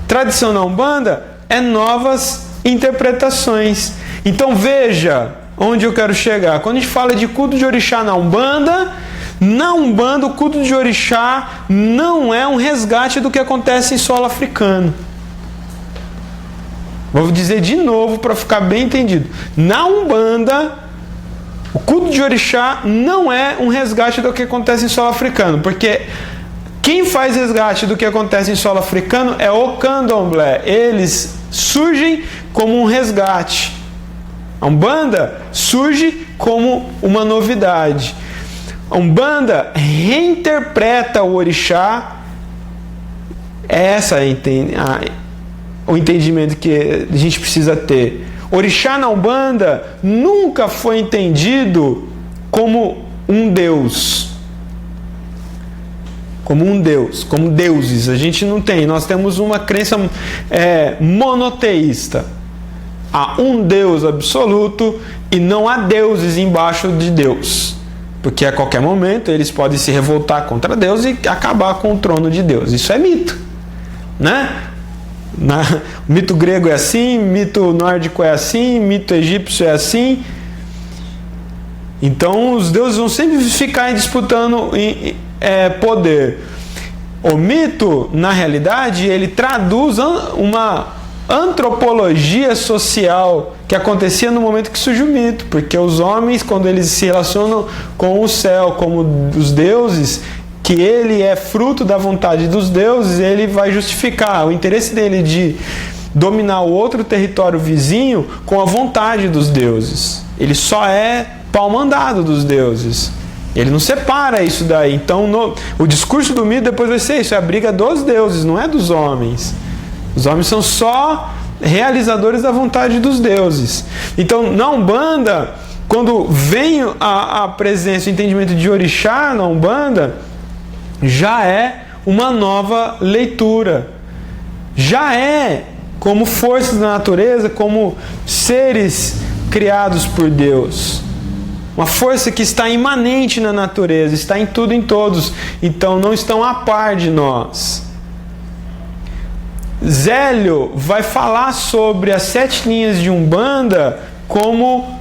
Tradição na Umbanda é novas interpretações. Então veja onde eu quero chegar. Quando a gente fala de culto de orixá na Umbanda o culto de orixá não é um resgate do que acontece em solo africano. Vou dizer de novo para ficar bem entendido. Na Umbanda, O culto de orixá não é um resgate do que acontece em solo africano, porque quem faz resgate do que acontece em solo africano é o candomblé. Eles surgem como um resgate. A Umbanda surge como uma novidade. A Umbanda reinterpreta o orixá. Essa é o entendimento que a gente precisa ter. Orixá na Umbanda nunca foi entendido como um deus. Como um deus, como deuses. A gente não tem. Nós temos uma crença monoteísta. Há um Deus absoluto e não há deuses embaixo de Deus. Porque a qualquer momento eles podem se revoltar contra Deus e acabar com o trono de Deus. Isso é mito, né? O mito grego é assim, mito nórdico é assim, mito egípcio é assim. Então os deuses vão sempre ficar disputando poder. O mito, na realidade, ele traduz uma antropologia social que acontecia no momento que surge o mito, porque os homens, quando eles se relacionam com o céu, como os deuses, que ele é fruto da vontade dos deuses, ele vai justificar o interesse dele de dominar o outro território vizinho com a vontade dos deuses. Ele só é pau-mandado dos deuses. Ele não separa isso daí. Então, o discurso do mito depois vai ser isso, é a briga dos deuses, não é dos homens. Os homens são só realizadores da vontade dos deuses. Então, na Umbanda, quando vem a presença, o entendimento de orixá na Umbanda, já é uma nova leitura. Já é como forças da natureza, como seres criados por Deus. Uma força que está imanente na natureza, está em tudo e em todos. Então não estão a par de nós. Zélio vai falar sobre as 7 linhas de Umbanda como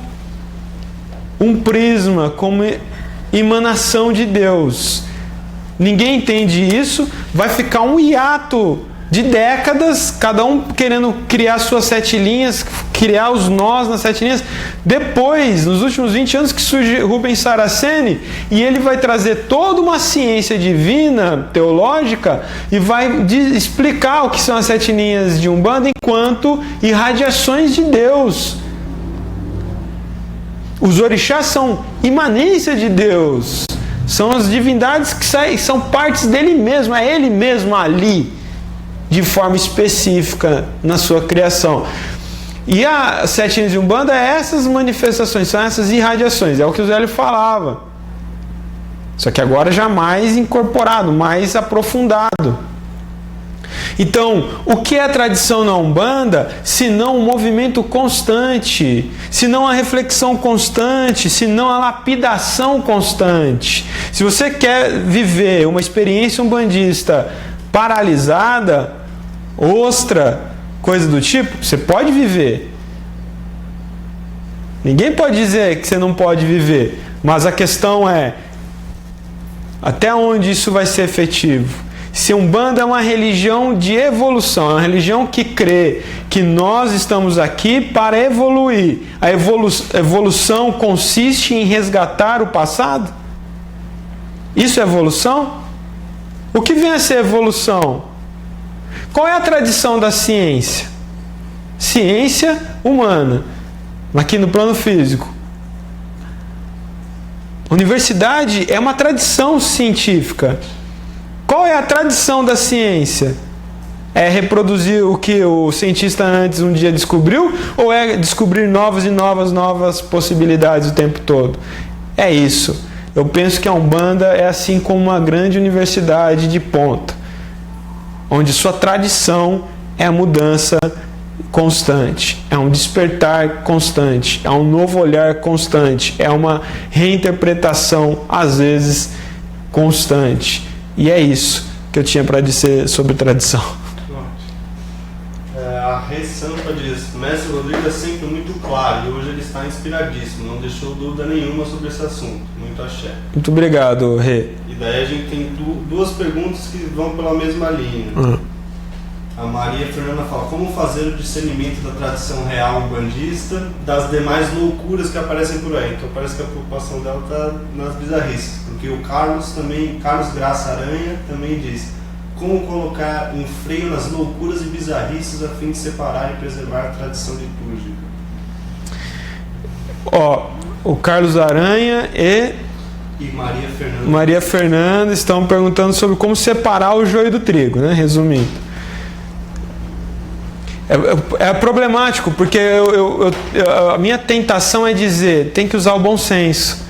um prisma, como emanação de Deus. Ninguém entende isso, vai ficar um hiato de décadas, cada um querendo criar suas 7 linhas, criar os nós nas 7 linhas. Depois, nos últimos 20 anos, que surge Rubens Saraceni, e ele vai trazer toda uma ciência divina, teológica, e vai explicar o que são as 7 linhas de Umbanda enquanto irradiações de Deus. Os orixás são imanência de Deus. São as divindades que são partes dele mesmo, é ele mesmo ali, de forma específica na sua criação. E a 7 linhas de Umbanda é essas manifestações, são essas irradiações, é o que o Zélio falava. Só que agora já mais incorporado, mais aprofundado. Então, o que é a tradição na Umbanda, se não um movimento constante, se não a reflexão constante, se não a lapidação constante? Se você quer viver uma experiência umbandista paralisada, ostra, coisa do tipo, você pode viver. Ninguém pode dizer que você não pode viver, mas a questão é até onde isso vai ser efetivo. Se Umbanda é uma religião de evolução, é uma religião que crê que nós estamos aqui para evoluir. A evolução consiste em resgatar o passado? Isso é evolução? O que vem a ser evolução? Qual é a tradição da ciência? Ciência humana, aqui no plano físico. Universidade é uma tradição científica. Qual é a tradição da ciência? É reproduzir o que o cientista antes um dia descobriu? Ou é descobrir novas e novas possibilidades o tempo todo? É isso. Eu penso que a Umbanda é assim como uma grande universidade de ponta, onde sua tradição é a mudança constante, é um despertar constante, é um novo olhar constante, é uma reinterpretação, às vezes, constante. E é isso que eu tinha para dizer sobre tradição. A Rê Sampa diz: Mestre Rodrigo é sempre muito claro e hoje ele está inspiradíssimo, não deixou dúvida nenhuma sobre esse assunto. Muito axé. Muito obrigado, Rê. E daí a gente tem duas perguntas que vão pela mesma linha. A Maria Fernanda fala: como fazer o discernimento da tradição real umbandista das demais loucuras que aparecem por aí? Então parece que a preocupação dela está nas bizarrices, porque o Carlos Graça Aranha também diz: como colocar um freio nas loucuras e bizarrices a fim de separar e preservar a tradição litúrgica? O Carlos Aranha e Maria Fernanda estão perguntando sobre como separar o joio do trigo, né? Resumindo. É problemático, porque a minha tentação é dizer, tem que usar o bom senso.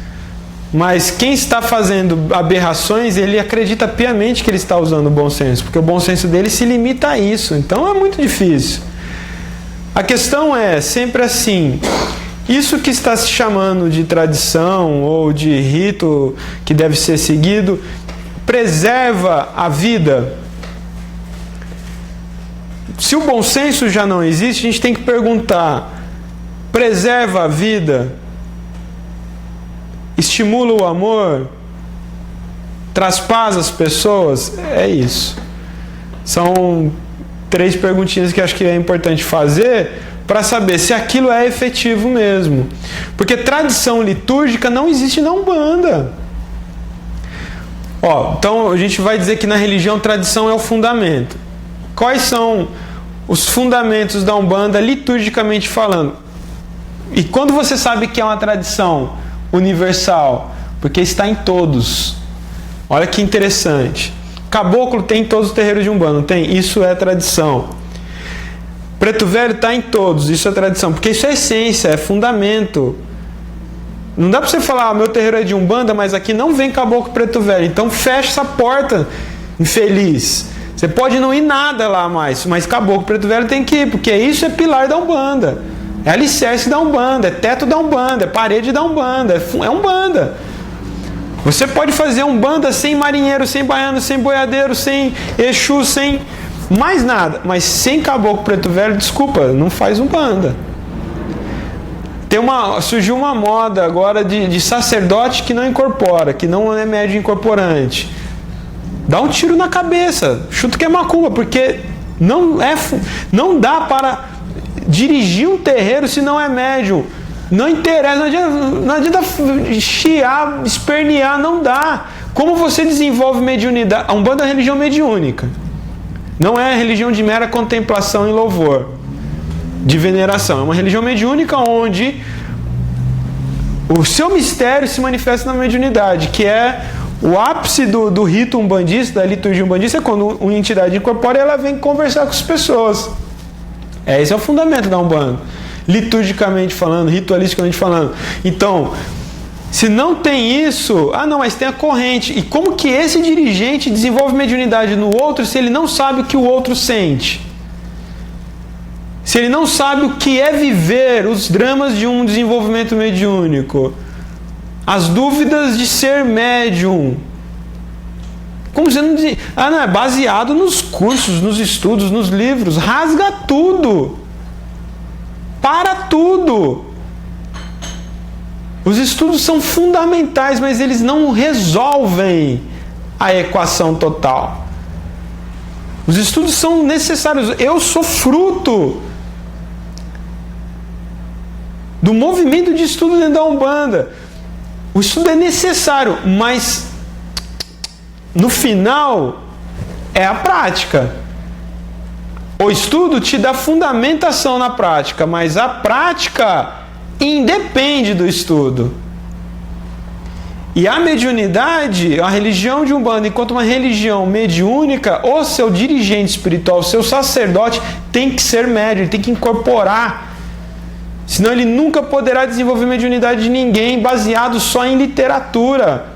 Mas quem está fazendo aberrações, ele acredita piamente que ele está usando o bom senso, porque o bom senso dele se limita a isso. Então é muito difícil. A questão é sempre assim: isso que está se chamando de tradição ou de rito que deve ser seguido, preserva a vida? Se o bom senso já não existe, a gente tem que perguntar: preserva a vida? Estimula o amor? Traz paz às pessoas? É isso. São 3 perguntinhas que acho que é importante fazer para saber se aquilo é efetivo mesmo. Porque tradição litúrgica não existe na Umbanda. Então a gente vai dizer que na religião tradição é o fundamento. Quais são os fundamentos da Umbanda liturgicamente falando? E quando você sabe que é uma tradição universal? Porque está em todos. Olha que interessante. Caboclo tem em todos os terreiros de Umbanda, não tem? Isso é tradição. Preto Velho está em todos, isso é tradição. Porque isso é essência, é fundamento. Não dá para você falar: meu terreiro é de Umbanda, mas aqui não vem Caboclo Preto Velho. Então fecha essa porta, infeliz. Você pode não ir nada lá mais, mas Caboclo Preto Velho tem que ir, porque isso é pilar da Umbanda. É alicerce da Umbanda, é teto da Umbanda, é parede da Umbanda, é Umbanda. Você pode fazer Umbanda sem marinheiro, sem baiano, sem boiadeiro, sem Exu, sem mais nada. Mas sem Caboclo Preto Velho, desculpa, não faz Umbanda. Surgiu uma moda agora de sacerdote que não incorpora, que não é médium incorporante. Dá um tiro na cabeça, chuta que é macumba, porque não dá para dirigir um terreiro se não é médium. Não interessa, não adianta chiar, espernear, não dá. Como você desenvolve mediunidade? A Umbanda é uma religião mediúnica. Não é religião de mera contemplação e louvor, de veneração. É uma religião mediúnica onde o seu mistério se manifesta na mediunidade, que é o ápice do rito umbandista, da liturgia umbandista, é quando uma entidade incorpora, ela vem conversar com as pessoas. Esse é o fundamento da Umbanda, liturgicamente falando, ritualisticamente falando. Então, se não tem isso, mas tem a corrente. E como que esse dirigente desenvolve mediunidade no outro se ele não sabe o que o outro sente? Se ele não sabe o que é viver os dramas de um desenvolvimento mediúnico, as dúvidas de ser médium. Como você não diz? É baseado nos cursos, nos estudos, nos livros. Rasga tudo. Para tudo. Os estudos são fundamentais, mas eles não resolvem a equação total. Os estudos são necessários. Eu sou fruto do movimento de estudo dentro da Umbanda. O estudo é necessário, mas no final é a prática. O estudo te dá fundamentação na prática, mas a prática independe do estudo. E a mediunidade, a religião de Umbanda, enquanto uma religião mediúnica, o seu dirigente espiritual, o seu sacerdote tem que ser médium, ele tem que incorporar. Senão ele nunca poderá desenvolver mediunidade de ninguém baseado só em literatura.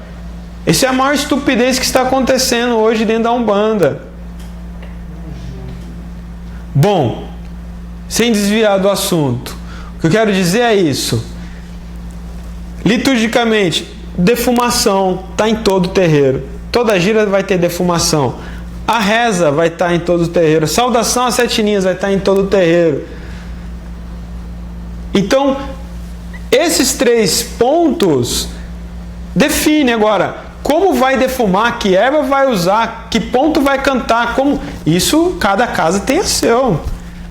Essa é a maior estupidez que está acontecendo hoje dentro da Umbanda. Bom, sem desviar do assunto, o que eu quero dizer é isso. Liturgicamente, defumação está em todo o terreiro. Toda gira vai ter defumação. A reza vai estar em todo o terreiro. Saudação às 7 linhas vai estar em todo o terreiro. Então, esses 3 pontos definem agora Como vai defumar, que erva vai usar, que ponto vai cantar, como... Isso, cada casa tem a seu.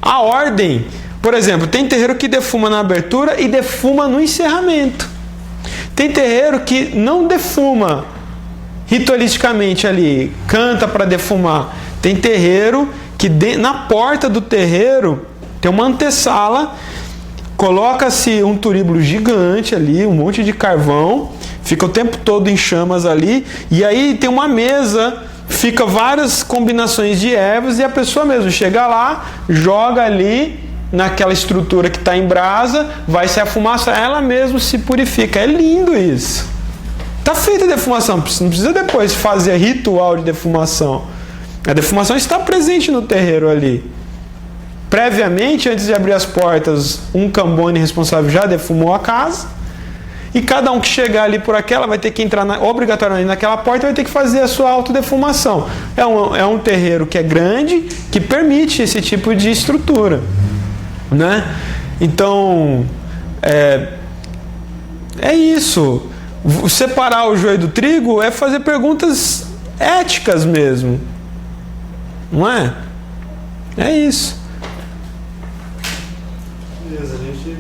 A ordem, por exemplo, tem terreiro que defuma na abertura e defuma no encerramento. Tem terreiro que não defuma ritualisticamente ali, canta para defumar. Tem terreiro que na porta do terreiro tem uma antessala, coloca-se um turíbulo gigante ali, um monte de carvão, fica o tempo todo em chamas ali, e aí tem uma mesa, fica várias combinações de ervas, e a pessoa mesmo chega lá, joga ali naquela estrutura que está em brasa, vai se afumaçar, ela mesma se purifica. É lindo isso. Está feita a defumação, não precisa depois fazer ritual de defumação. A defumação está presente no terreiro ali. Previamente, antes de abrir as portas, um cambone responsável já defumou a casa. E cada um que chegar ali por aquela vai ter que entrar obrigatoriamente naquela porta e vai ter que fazer a sua autodefumação. É um terreiro que é grande, que permite esse tipo de estrutura, né? Então, é isso. Separar o joio do trigo é fazer perguntas éticas mesmo. Não é? É isso. Beleza, a gente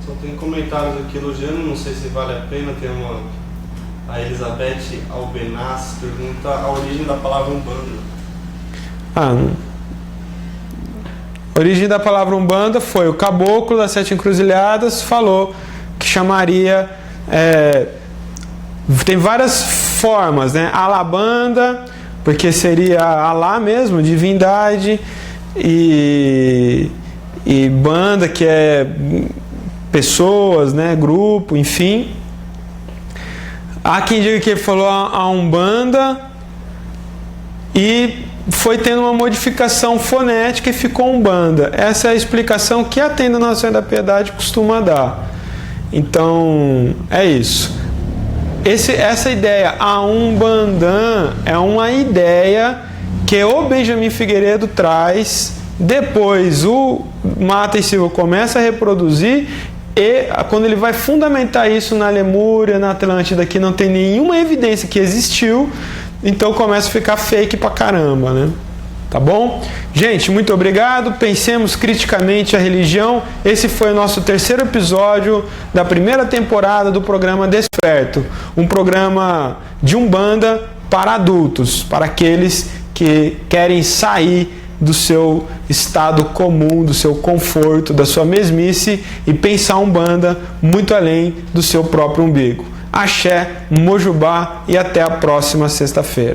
só tem comentários aqui elogiando, não sei se vale a pena. Tem a Elizabeth Albenaz pergunta a origem da palavra Umbanda. A origem da palavra Umbanda foi o caboclo das 7 encruzilhadas, falou que chamaria... tem várias formas, né? Alabanda, porque seria Alá mesmo, divindade, e banda, que é pessoas, né, grupo, enfim. Há quem diga que ele falou a Umbanda e foi tendo uma modificação fonética e ficou Umbanda. Essa é a explicação que a Tenda Nossa Senhora da Piedade costuma dar. Então, é isso. Essa ideia, a Umbandã, é uma ideia que o Benjamin Figueiredo traz. Depois o Mata e Silva começa a reproduzir, e quando ele vai fundamentar isso na Lemúria, na Atlântida, que não tem nenhuma evidência que existiu, então começa a ficar fake pra caramba, né? Tá bom? Gente, muito obrigado. Pensemos criticamente a religião. Esse foi o nosso terceiro episódio da primeira temporada do programa Desperto, um programa de Umbanda para adultos, para aqueles que querem sair do seu estado comum, do seu conforto, da sua mesmice e pensar Umbanda muito além do seu próprio umbigo. Axé, Mojubá e até a próxima sexta-feira.